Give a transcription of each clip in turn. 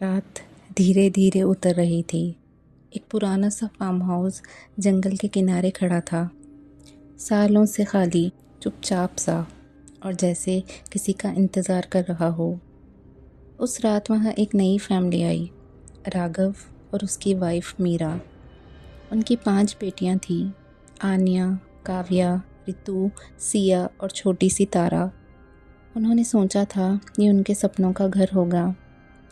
रात धीरे धीरे उतर रही थी। एक पुराना सा फार्म हाउस जंगल के किनारे खड़ा था, सालों से खाली, चुपचाप सा, और जैसे किसी का इंतज़ार कर रहा हो। उस रात वहाँ एक नई फैमिली आई, राघव और उसकी वाइफ मीरा। उनकी 5 बेटियाँ थीं, आन्या, काव्या, रितु, सिया और छोटी सी तारा। उन्होंने सोचा था ये उनके सपनों का घर होगा,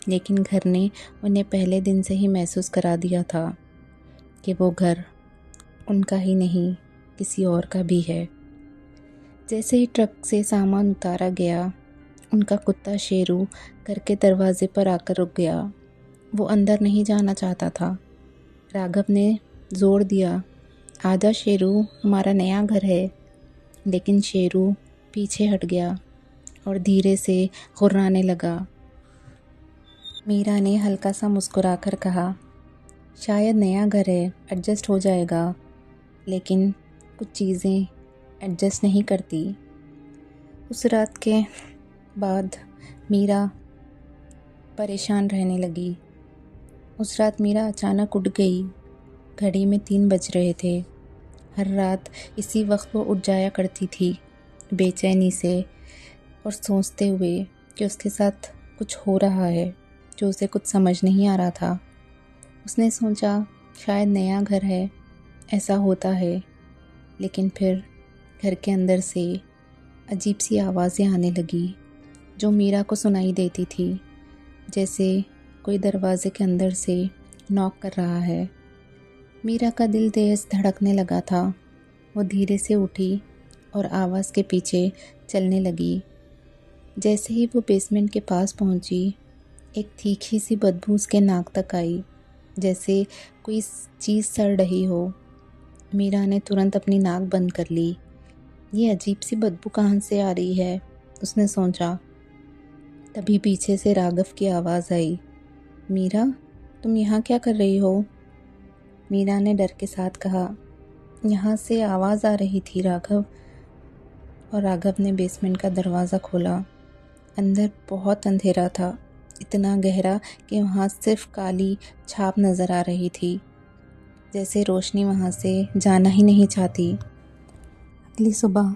लेकिन घर ने उन्हें पहले दिन से ही महसूस करा दिया था कि वो घर उनका ही नहीं, किसी और का भी है। जैसे ही ट्रक से सामान उतारा गया, उनका कुत्ता शेरू घर के दरवाजे पर आकर रुक गया। वो अंदर नहीं जाना चाहता था। राघव ने जोर दिया, आजा शेरू, हमारा नया घर है। लेकिन शेरू पीछे हट गया और धीरे से गुर्राने लगा। मीरा ने हल्का सा मुस्कुराकर कहा, शायद नया घर है, एडजस्ट हो जाएगा। लेकिन कुछ चीज़ें एडजस्ट नहीं करती। उस रात के बाद मीरा परेशान रहने लगी। उस रात मीरा अचानक उठ गई। घड़ी में 3 बज रहे थे। हर रात इसी वक्त वो उठ जाया करती थी, बेचैनी से, और सोचते हुए कि उसके साथ कुछ हो रहा है जो उसे कुछ समझ नहीं आ रहा था। उसने सोचा शायद नया घर है, ऐसा होता है। लेकिन फिर घर के अंदर से अजीब सी आवाज़ें आने लगी जो मीरा को सुनाई देती थी, जैसे कोई दरवाजे के अंदर से नॉक कर रहा है। मीरा का दिल तेज धड़कने लगा था। वो धीरे से उठी और आवाज़ के पीछे चलने लगी। जैसे ही वो बेसमेंट के पास पहुंची, एक तीखी सी बदबू उसके नाक तक आई, जैसे कोई चीज़ सड़ रही हो। मीरा ने तुरंत अपनी नाक बंद कर ली। ये अजीब सी बदबू कहाँ से आ रही है, उसने सोचा। तभी पीछे से राघव की आवाज़ आई, मीरा, तुम यहाँ क्या कर रही हो? मीरा ने डर के साथ कहा, यहाँ से आवाज़ आ रही थी राघव। और राघव ने बेसमेंट का दरवाज़ा खोला। अंदर बहुत अंधेरा था, इतना गहरा कि वहाँ सिर्फ काली छाप नज़र आ रही थी, जैसे रोशनी वहाँ से जाना ही नहीं चाहती। अगली सुबह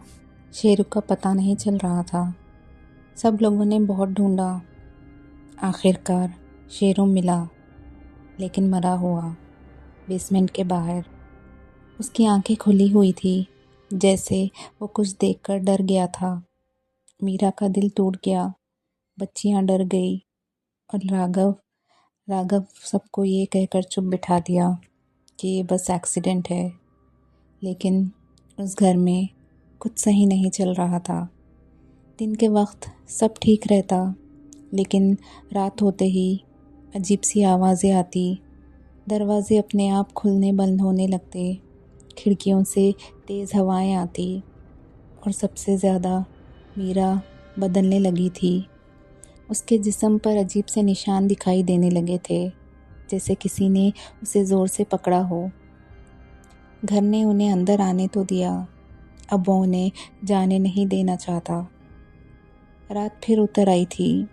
शेरू का पता नहीं चल रहा था। सब लोगों ने बहुत ढूंढा। आखिरकार शेरू मिला, लेकिन मरा हुआ, बेसमेंट के बाहर। उसकी आंखें खुली हुई थी, जैसे वो कुछ देखकर डर गया था। मीरा का दिल टूट गया, बच्चियां डर गई, और राघव सबको ये कहकर चुप बिठा दिया कि ये बस एक्सीडेंट है। लेकिन उस घर में कुछ सही नहीं चल रहा था। दिन के वक्त सब ठीक रहता, लेकिन रात होते ही अजीब सी आवाज़ें आती, दरवाजे अपने आप खुलने बंद होने लगते, खिड़कियों से तेज़ हवाएं आती, और सबसे ज़्यादा मीरा बदलने लगी थी। उसके जिस्म पर अजीब से निशान दिखाई देने लगे थे, जैसे किसी ने उसे ज़ोर से पकड़ा हो। घर ने उन्हें अंदर आने तो दिया, अब वो उन्हें जाने नहीं देना चाहता। रात फिर उतर आई थी,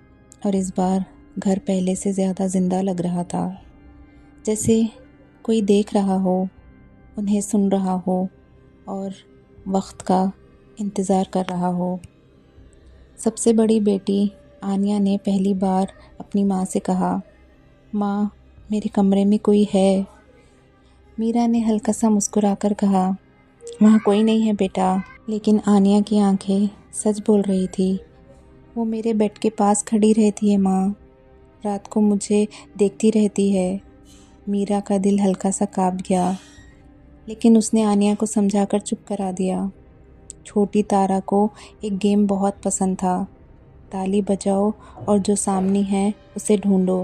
और इस बार घर पहले से ज़्यादा जिंदा लग रहा था, जैसे कोई देख रहा हो, उन्हें सुन रहा हो, और वक्त का इंतज़ार कर रहा हो। सबसे बड़ी बेटी आन्या ने पहली बार अपनी माँ से कहा, माँ, मेरे कमरे में कोई है। मीरा ने हल्का सा मुस्कुराकर कहा, वहाँ कोई नहीं है बेटा। लेकिन आन्या की आंखें सच बोल रही थी। वो मेरे बेड के पास खड़ी रहती है माँ, रात को मुझे देखती रहती है। मीरा का दिल हल्का सा काँप गया, लेकिन उसने आन्या को समझाकर चुप करा दिया। छोटी तारा को एक गेम बहुत पसंद था, ताली बजाओ और जो सामने है उसे ढूंढो।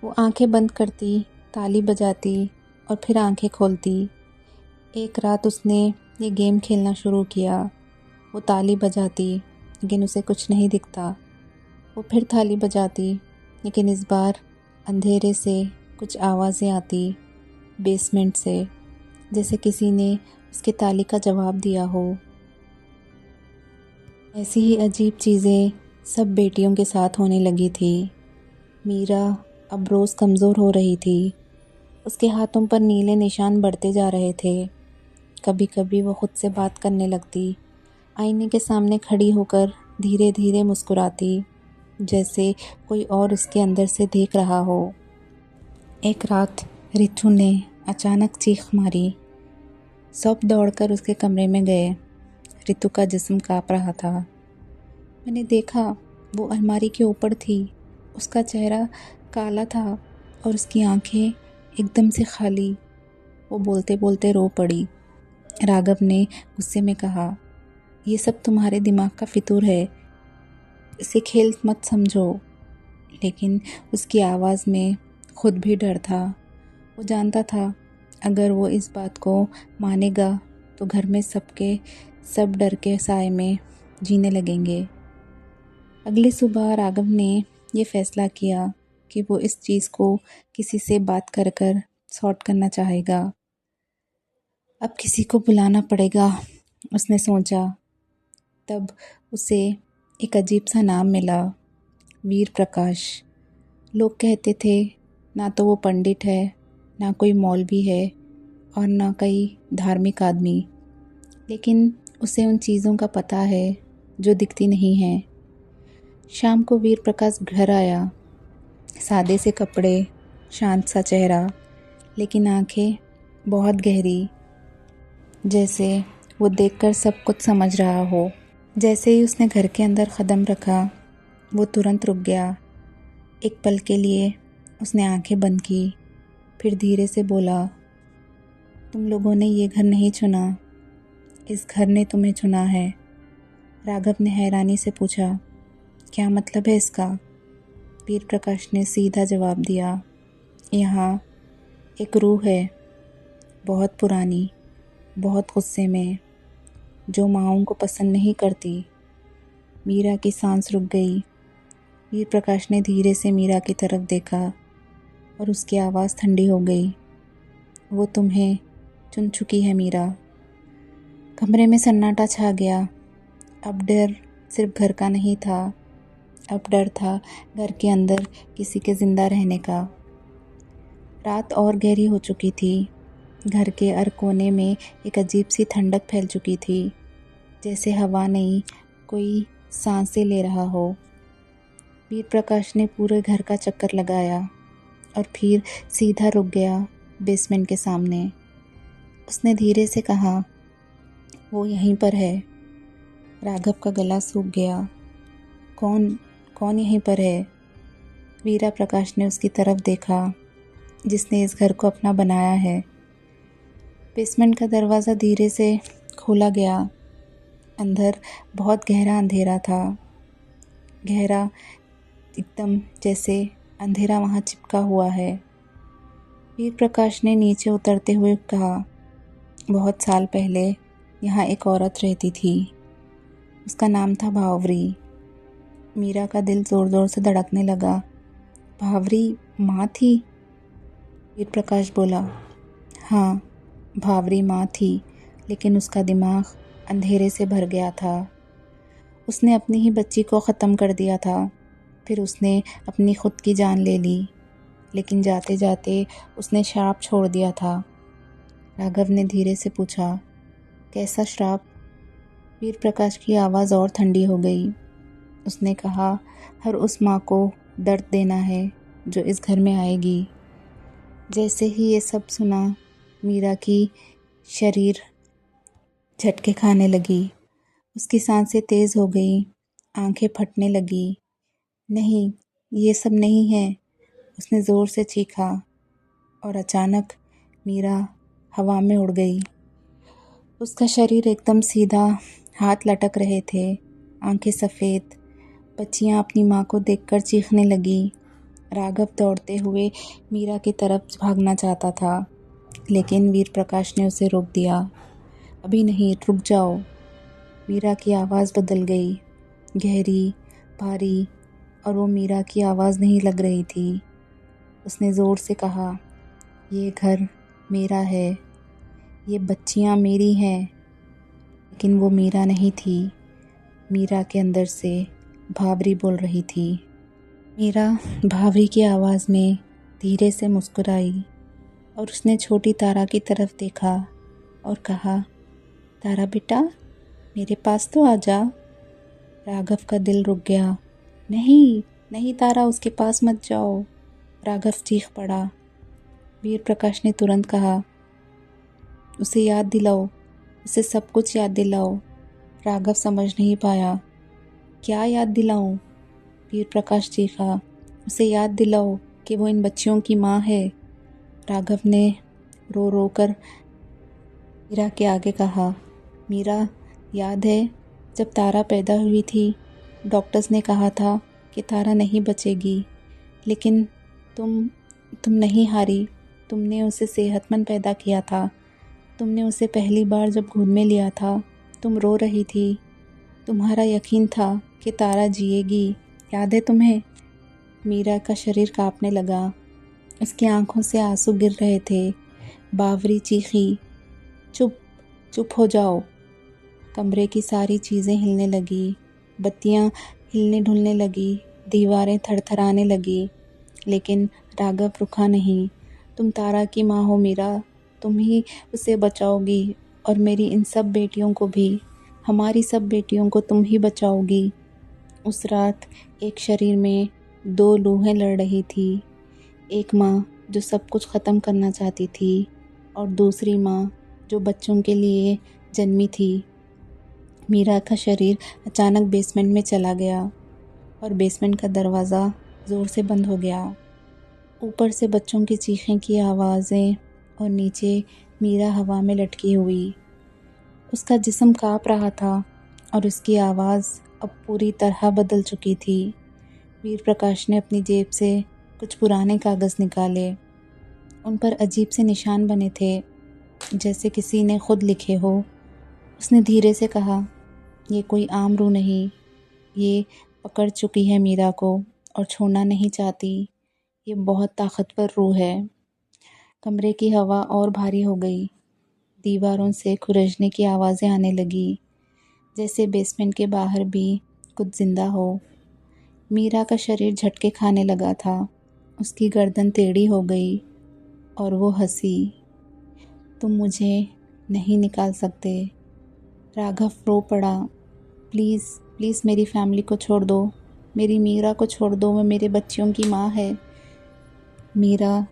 वो आंखें बंद करती, ताली बजाती, और फिर आंखें खोलती। एक रात उसने ये गेम खेलना शुरू किया। वो ताली बजाती, लेकिन उसे कुछ नहीं दिखता। वो फिर ताली बजाती, लेकिन इस बार अंधेरे से कुछ आवाज़ें आती, बेसमेंट से, जैसे किसी ने उसके ताली का जवाब दिया हो। ऐसी ही अजीब चीज़ें सब बेटियों के साथ होने लगी थी। मीरा अब रोज़ कमज़ोर हो रही थी। उसके हाथों पर नीले निशान बढ़ते जा रहे थे। कभी कभी वो खुद से बात करने लगती, आईने के सामने खड़ी होकर धीरे धीरे मुस्कुराती, जैसे कोई और उसके अंदर से देख रहा हो। एक रात रितु ने अचानक चीख मारी। सब दौड़कर उसके कमरे में गए। रितु का जिस्म काँप रहा था। मैंने देखा, वो अलमारी के ऊपर थी। उसका चेहरा काला था और उसकी आंखें एकदम से खाली। वो बोलते बोलते रो पड़ी। राघव ने गुस्से में कहा, ये सब तुम्हारे दिमाग का फितूर है, इसे खेल मत समझो। लेकिन उसकी आवाज़ में खुद भी डर था। वो जानता था अगर वो इस बात को मानेगा तो घर में सब डर के साए में जीने लगेंगे। अगली सुबह राघव ने ये फैसला किया कि वो इस चीज़ को किसी से बात कर कर सॉर्ट करना चाहेगा। अब किसी को बुलाना पड़ेगा, उसने सोचा। तब उसे एक अजीब सा नाम मिला, वीर प्रकाश। लोग कहते थे ना तो वो पंडित है, ना कोई मौलवी है और ना कोई धार्मिक आदमी, लेकिन उसे उन चीज़ों का पता है जो दिखती नहीं हैं। शाम को वीर प्रकाश घर आया। सादे से कपड़े, शांत सा चेहरा, लेकिन आंखें बहुत गहरी, जैसे वो देखकर सब कुछ समझ रहा हो। जैसे ही उसने घर के अंदर कदम रखा, वो तुरंत रुक गया। एक पल के लिए उसने आंखें बंद की, फिर धीरे से बोला, तुम लोगों ने ये घर नहीं चुना, इस घर ने तुम्हें चुना है। राघव ने हैरानी से पूछा, क्या मतलब है इसका? वीर प्रकाश ने सीधा जवाब दिया, यहाँ एक रूह है, बहुत पुरानी, बहुत गुस्से में, जो माँओं को पसंद नहीं करती। मीरा की सांस रुक गई। वीर प्रकाश ने धीरे से मीरा की तरफ देखा और उसकी आवाज़ ठंडी हो गई। वो तुम्हें चुन चुकी है मीरा। कमरे में सन्नाटा छा गया। अब डर सिर्फ घर का नहीं था, अब डर था घर के अंदर किसी के जिंदा रहने का। रात और गहरी हो चुकी थी। घर के हर कोने में एक अजीब सी ठंडक फैल चुकी थी, जैसे हवा नहीं, कोई सांसें ले रहा हो। वीर प्रकाश ने पूरे घर का चक्कर लगाया और फिर सीधा रुक गया बेसमेंट के सामने। उसने धीरे से कहा, वो यहीं पर है। राघव का गला सूख गया। कौन कौन यहीं पर है? वीरा प्रकाश ने उसकी तरफ देखा, जिसने इस घर को अपना बनाया है। बेसमेंट का दरवाज़ा धीरे से खोला गया। अंदर बहुत गहरा अंधेरा था, गहरा एकदम जैसे अंधेरा वहाँ चिपका हुआ है। वीर प्रकाश ने नीचे उतरते हुए कहा, बहुत साल पहले यहाँ एक औरत रहती थी। उसका नाम था भावरी। मीरा का दिल ज़ोर ज़ोर से धड़कने लगा। भावरी माँ थी? वीर प्रकाश बोला, हाँ, भावरी माँ थी, लेकिन उसका दिमाग अंधेरे से भर गया था। उसने अपनी ही बच्ची को ख़त्म कर दिया था। फिर उसने अपनी खुद की जान ले ली, लेकिन जाते जाते उसने श्राप छोड़ दिया था। राघव ने धीरे से पूछा, कैसा श्राप? वीर प्रकाश की आवाज़ और ठंडी हो गई। उसने कहा, हर उस माँ को दर्द देना है जो इस घर में आएगी। जैसे ही ये सब सुना, मीरा की शरीर झटके खाने लगी। उसकी सांसें तेज़ हो गई, आंखें फटने लगी। नहीं, ये सब नहीं है, उसने ज़ोर से चीखा और अचानक मीरा हवा में उड़ गई। उसका शरीर एकदम सीधा, हाथ लटक रहे थे, आंखें सफ़ेद। बच्चियाँ अपनी माँ को देखकर चीखने लगी। राघव दौड़ते हुए मीरा की तरफ भागना चाहता था, लेकिन वीर प्रकाश ने उसे रोक दिया। अभी नहीं, रुक जाओ। मीरा की आवाज़ बदल गई, गहरी, भारी, और वो मीरा की आवाज़ नहीं लग रही थी। उसने ज़ोर से कहा, ये घर मेरा है, ये बच्चियाँ मेरी हैं। लेकिन वो मीरा नहीं थी। मीरा के अंदर से भावरी बोल रही थी। मीरा भाभी की आवाज़ में धीरे से मुस्कुराई और उसने छोटी तारा की तरफ देखा और कहा, तारा बेटा, मेरे पास तो आ जा। राघव का दिल रुक गया। नहीं नहीं तारा, उसके पास मत जाओ, राघव चीख पड़ा। वीर प्रकाश ने तुरंत कहा, उसे याद दिलाओ, उसे सब कुछ याद दिलाओ। राघव समझ नहीं पाया। क्या याद दिलाऊं? वीर प्रकाश चीखा, उसे याद दिलाओ कि वो इन बच्चियों की माँ है। राघव ने रो रो कर मीरा के आगे कहा, मीरा, याद है जब तारा पैदा हुई थी, डॉक्टर्स ने कहा था कि तारा नहीं बचेगी, लेकिन तुम नहीं हारी। तुमने उसे सेहतमंद पैदा किया था। तुमने उसे पहली बार जब गोद में लिया था, तुम रो रही थी। तुम्हारा यकीन था कि तारा जिएगी, याद है तुम्हें? मीरा का शरीर कांपने लगा। उसकी आंखों से आंसू गिर रहे थे। बावरी चीखी, चुप चुप हो जाओ। कमरे की सारी चीज़ें हिलने लगी, बत्तियां हिलने ढुलने लगी, दीवारें थरथराने लगी, लेकिन राघव रुका नहीं। तुम तारा की माँ हो मीरा, तुम ही उसे बचाओगी और मेरी इन सब बेटियों को भी, हमारी सब बेटियों को तुम ही बचाओगी। उस रात एक शरीर में दो रूहें लड़ रही थी। एक माँ जो सब कुछ ख़त्म करना चाहती थी और दूसरी माँ जो बच्चों के लिए जन्मी थी। मीरा का शरीर अचानक बेसमेंट में चला गया और बेसमेंट का दरवाज़ा ज़ोर से बंद हो गया। ऊपर से बच्चों की चीखें की आवाज़ें और नीचे मीरा हवा में लटकी हुई। उसका जिस्म काँप रहा था और उसकी आवाज़ अब पूरी तरह बदल चुकी थी। वीर प्रकाश ने अपनी जेब से कुछ पुराने कागज़ निकाले। उन पर अजीब से निशान बने थे, जैसे किसी ने खुद लिखे हो। उसने धीरे से कहा, ये कोई आम रूह नहीं, ये पकड़ चुकी है मीरा को और छोड़ना नहीं चाहती। ये बहुत ताकतवर रूह है। कमरे की हवा और भारी हो गई। दीवारों से खुरजने की आवाज़ें आने लगी, जैसे बेसमेंट के बाहर भी कुछ जिंदा हो। मीरा का शरीर झटके खाने लगा था। उसकी गर्दन टेढ़ी हो गई और वो हंसी। तुम मुझे नहीं निकाल सकते। राघव रो पड़ा, प्लीज़ प्लीज़ मेरी फैमिली को छोड़ दो, मेरी मीरा को छोड़ दो, वो मेरे बच्चियों की माँ है। मीरा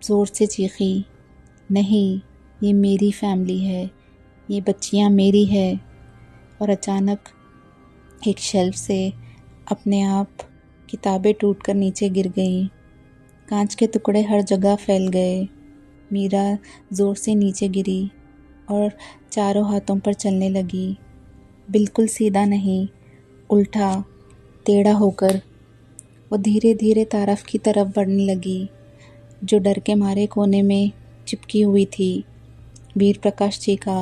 ज़ोर से चीखी, नहीं, ये मेरी फैमिली है, ये बच्चियाँ मेरी है। और अचानक एक शेल्फ से अपने आप किताबें टूटकर नीचे गिर गईं। कांच के टुकड़े हर जगह फैल गए। मीरा ज़ोर से नीचे गिरी और चारों हाथों पर चलने लगी। बिल्कुल सीधा नहीं, उल्टा टेढ़ा होकर वो धीरे धीरे तारफ की तरफ बढ़ने लगी, जो डर के मारे कोने में चिपकी हुई थी। वीर प्रकाश चीखा,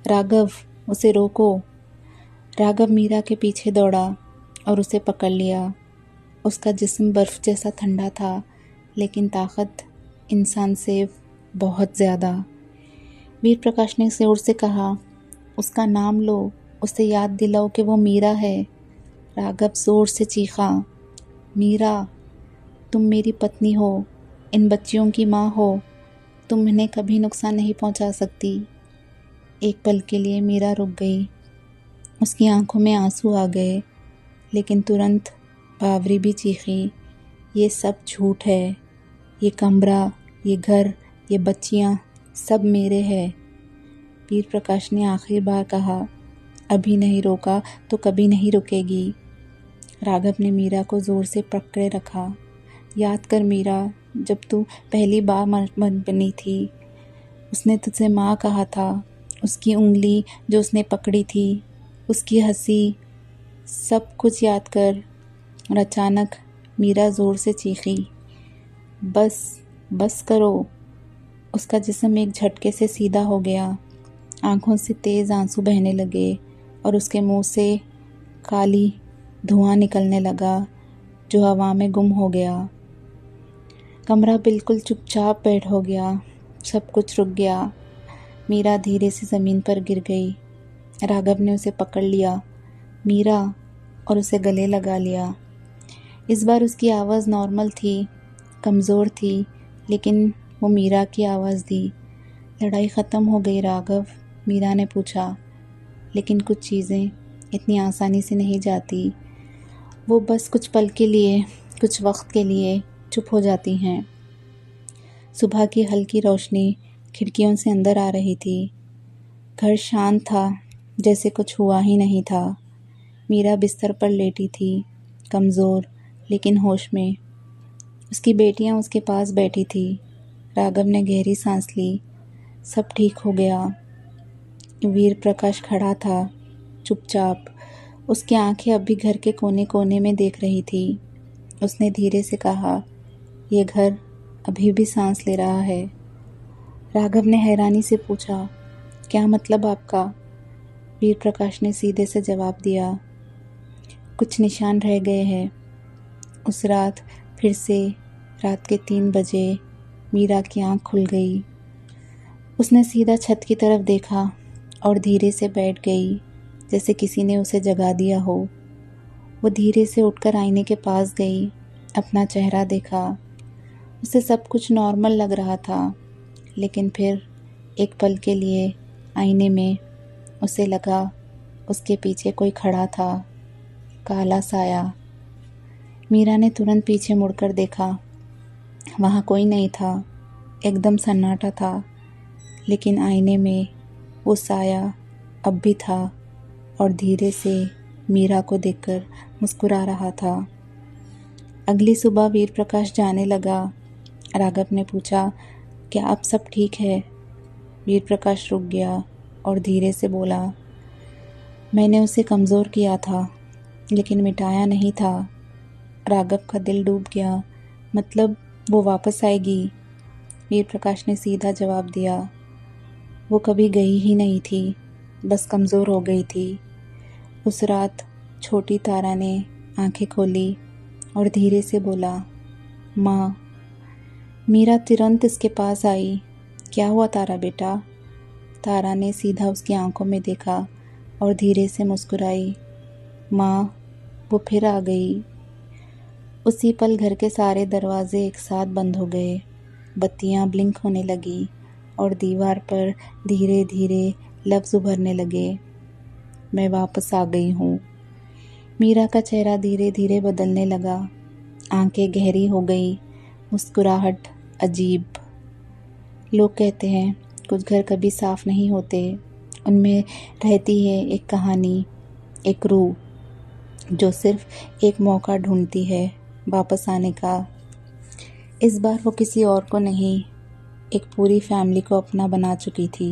राघव, उसे रोको। राघव मीरा के पीछे दौड़ा और उसे पकड़ लिया। उसका जिस्म बर्फ़ जैसा ठंडा था, लेकिन ताकत इंसान से बहुत ज़्यादा। वीर प्रकाश ने जोर से कहा, उसका नाम लो, उसे याद दिलाओ कि वो मीरा है। राघव ज़ोर से चीखा, मीरा, तुम मेरी पत्नी हो, इन बच्चियों की माँ हो, तुम इन्हें कभी नुकसान नहीं पहुँचा सकती। एक पल के लिए मीरा रुक गई। उसकी आंखों में आंसू आ गए, लेकिन तुरंत बावरी भी चीखी, ये सब झूठ है। ये कमरा, ये घर, ये बच्चियाँ सब मेरे हैं। वीर प्रकाश ने आखिरी बार कहा, अभी नहीं रोका तो कभी नहीं रुकेगी। राघव ने मीरा को ज़ोर से पकड़े रखा। याद कर मीरा, जब तू पहली बार मर्द बनी थी, उसने तुझसे माँ कहा था। उसकी उंगली जो उसने पकड़ी थी, उसकी हंसी, सब कुछ याद कर। और अचानक मीरा ज़ोर से चीखी, बस बस करो। उसका जिस्म एक झटके से सीधा हो गया। आंखों से तेज़ आंसू बहने लगे और उसके मुंह से काली धुआं निकलने लगा, जो हवा में गुम हो गया। कमरा बिल्कुल चुपचाप बैठ हो गया। सब कुछ रुक गया। मीरा धीरे से ज़मीन पर गिर गई। राघव ने उसे पकड़ लिया, मीरा, और उसे गले लगा लिया। इस बार उसकी आवाज़ नॉर्मल थी, कमज़ोर थी, लेकिन वो मीरा की आवाज़ थी। लड़ाई ख़त्म हो गई राघव, मीरा ने पूछा। लेकिन कुछ चीज़ें इतनी आसानी से नहीं जाती। वो बस कुछ पल के लिए, कुछ वक्त के लिए चुप हो जाती हैं। सुबह की हल्की रोशनी खिड़कियों से अंदर आ रही थी। घर शांत था, जैसे कुछ हुआ ही नहीं था। मीरा बिस्तर पर लेटी थी, कमज़ोर लेकिन होश में। उसकी बेटियां उसके पास बैठी थी। राघव ने गहरी सांस ली। सब ठीक हो गया। वीर प्रकाश खड़ा था, चुपचाप। उसकी आंखें अब भी घर के कोने कोने में देख रही थी। उसने धीरे से कहा, ये घर अभी भी सांस ले रहा है। राघव ने हैरानी से पूछा, क्या मतलब आपका? वीर प्रकाश ने सीधे से जवाब दिया, कुछ निशान रह गए हैं। उस रात फिर से रात के 3 बजे मीरा की आंख खुल गई। उसने सीधा छत की तरफ देखा और धीरे से बैठ गई, जैसे किसी ने उसे जगा दिया हो। वो धीरे से उठकर आईने के पास गई, अपना चेहरा देखा। उसे सब कुछ नॉर्मल लग रहा था, लेकिन फिर एक पल के लिए आईने में उसे लगा उसके पीछे कोई खड़ा था, काला साया। मीरा ने तुरंत पीछे मुड़कर देखा। वहाँ कोई नहीं था, एकदम सन्नाटा था, लेकिन आईने में वो साया अब भी था और धीरे से मीरा को देखकर मुस्कुरा रहा था। अगली सुबह वीर प्रकाश जाने लगा। राघव ने पूछा, क्या अब सब ठीक है? वीर प्रकाश रुक गया और धीरे से बोला, मैंने उसे कमज़ोर किया था, लेकिन मिटाया नहीं था। राघव का दिल डूब गया। मतलब वो वापस आएगी? वीर प्रकाश ने सीधा जवाब दिया, वो कभी गई ही नहीं थी, बस कमज़ोर हो गई थी। उस रात छोटी तारा ने आंखें खोली और धीरे से बोला, माँ। मीरा तुरंत इसके पास आई। क्या हुआ तारा बेटा? तारा ने सीधा उसकी आंखों में देखा और धीरे से मुस्कुराई। माँ, वो फिर आ गई। उसी पल घर के सारे दरवाजे एक साथ बंद हो गए। बत्तियां ब्लिंक होने लगी और दीवार पर धीरे धीरे लफ्ज़ उभरने लगे, मैं वापस आ गई हूँ। मीरा का चेहरा धीरे धीरे बदलने लगा। आंखें गहरी हो गई, मुस्कुराहट अजीब। लोग कहते हैं कुछ घर कभी साफ नहीं होते, उनमें रहती है एक कहानी, एक रूह जो सिर्फ एक मौका ढूंढती है वापस आने का। इस बार वो किसी और को नहीं, एक पूरी फैमिली को अपना बना चुकी थी।